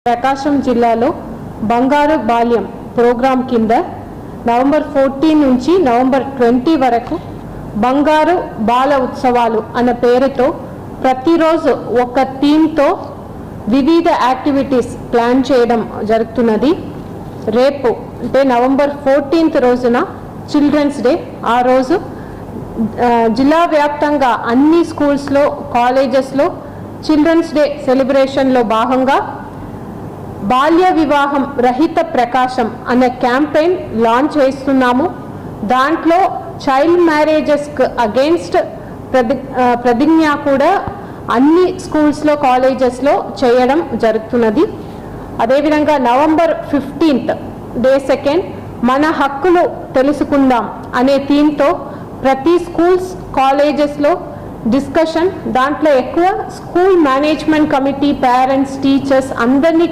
ప్రకాశం జిల్లాలో బంగారు బాల్యం ప్రోగ్రాం కింద నవంబర్ 14 నుంచి నవంబర్ 20 వరకు బంగారు బాల ఉత్సవాలు అన్న పేరుతో ప్రతిరోజు ఒక థీమ్తో వివిధ యాక్టివిటీస్ ప్లాన్ చేయడం జరుగుతున్నది. రేపు అంటే నవంబర్ 14th రోజున చిల్డ్రన్స్ డే. ఆ రోజు జిల్లా వ్యాప్తంగా అన్ని స్కూల్స్లో కాలేజెస్లో చిల్డ్రన్స్ డే సెలబ్రేషన్లో భాగంగా బాల్య వివాహం రహిత ప్రకాశం అనే క్యాంపెయిన్ లాంచ్ చేస్తున్నాము. దాంట్లో చైల్డ్ మ్యారేజెస్కి అగెయిన్స్ట్ ప్రతిజ్ఞ కూడా అన్ని స్కూల్స్లో కాలేజెస్లో చేయడం జరుగుతున్నది. అదేవిధంగా నవంబర్ 15th డే 2 మన హక్కులు తెలుసుకుందాం అనే థీమ్తో ప్రతి స్కూల్స్ కాలేజెస్లో డిస్కషన్, దాంట్లో ఎక్కువ school management committee, parents, teachers అందరినీ